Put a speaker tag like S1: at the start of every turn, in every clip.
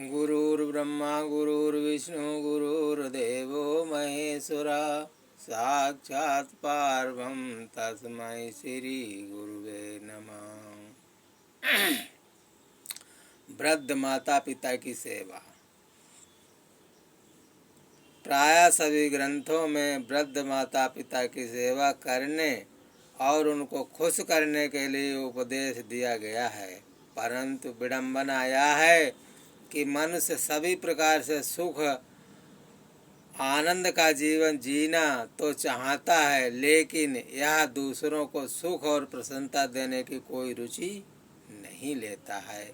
S1: गुरुर्ब्रह्मा गुरुर्विष्णु गुरुर्देवो महेश्वरा साक्षात् पारब्रह्म तस्मै श्री गुरुवे नमः। वृद्ध माता पिता की सेवा। प्रायः सभी ग्रंथों में वृद्ध माता पिता की सेवा करने और उनको खुश करने के लिए उपदेश दिया गया है, परंतु विडंबना यह है कि मनुष्य सभी प्रकार से सुख आनंद का जीवन जीना तो चाहता है, लेकिन यह दूसरों को सुख और प्रसन्नता देने की कोई रुचि नहीं लेता है।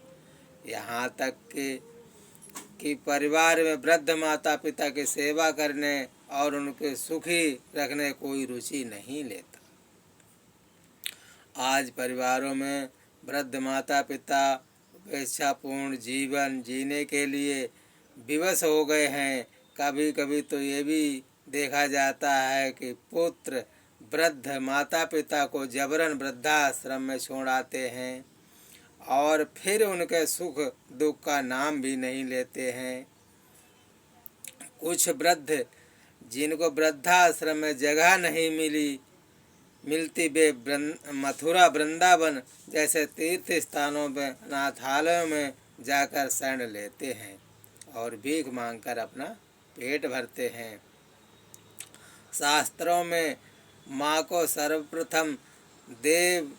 S1: यहाँ तक कि परिवार में वृद्ध माता पिता की सेवा करने और उनके सुखी रखने कोई रुचि नहीं लेता। आज परिवारों में वृद्ध माता पिता उपेक्षापूर्ण जीवन जीने के लिए विवश हो गए हैं। कभी कभी तो ये भी देखा जाता है कि पुत्र वृद्ध माता पिता को जबरन वृद्धाश्रम में छोड़ आते हैं और फिर उनके सुख दुख का नाम भी नहीं लेते हैं। कुछ वृद्ध जिनको वृद्धाश्रम में जगह नहीं मिलती वे मथुरा वृंदावन जैसे तीर्थ स्थानों में अनाथालयों में जाकर शरण लेते हैं और भीख मांगकर अपना पेट भरते हैं। शास्त्रों में माँ को सर्वप्रथम देव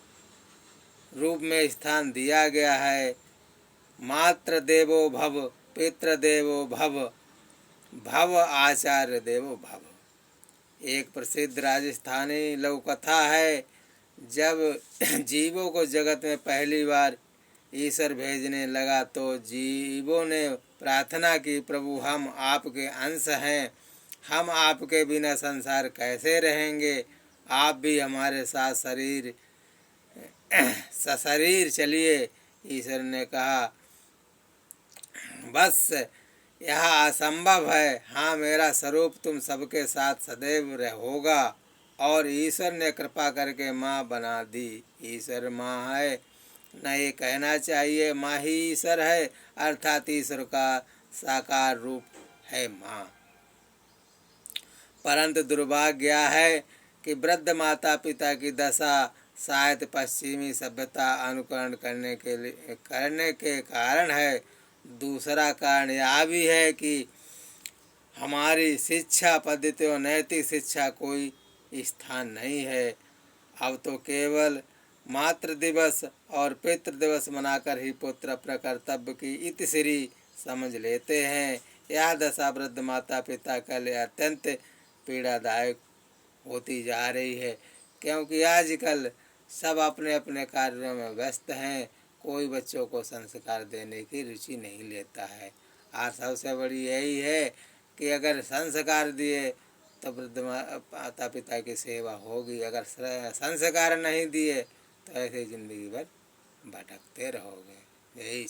S1: रूप में स्थान दिया गया है। मातृ देवो भव, पितृ देवो भव, भव आचार्य देवो भव। एक प्रसिद्ध राजस्थानी लोककथा है, जब जीवों को जगत में पहली बार ईश्वर भेजने लगा तो जीवों ने प्रार्थना की, प्रभु हम आपके अंश हैं, हम आपके बिना संसार कैसे रहेंगे, आप भी हमारे साथ सशरीर चलिए। ईश्वर ने कहा बस यह असंभव है, हाँ मेरा स्वरूप तुम सबके साथ सदैव होगा। और ईश्वर ने कृपा करके माँ बना दी। ईश्वर माँ है न, ये कहना चाहिए माँ ही ईश्वर है, अर्थात ईश्वर का साकार रूप है माँ। परंतु दुर्भाग्य है कि वृद्ध माता पिता की दशा शायद पश्चिमी सभ्यता अनुकरण करने के कारण है। दूसरा कारण यह भी है कि हमारी शिक्षा पद्धति और नैतिक शिक्षा कोई स्थान नहीं है। अब तो केवल मातृ दिवस और पितृ दिवस मनाकर ही पुत्र अपने कर्तव्य की इतिश्री समझ लेते हैं। यह दशा वृद्ध माता पिता के लिए अत्यंत पीड़ादायक होती जा रही है, क्योंकि आजकल सब अपने अपने कार्यों में व्यस्त हैं। कोई बच्चों को संस्कार देने की रुचि नहीं लेता है। और सबसे बड़ी यही है कि अगर संस्कार दिए तो वृद्ध माता पिता की सेवा होगी, अगर संस्कार नहीं दिए तो ऐसे ज़िंदगी भर भटकते रहोगे। यही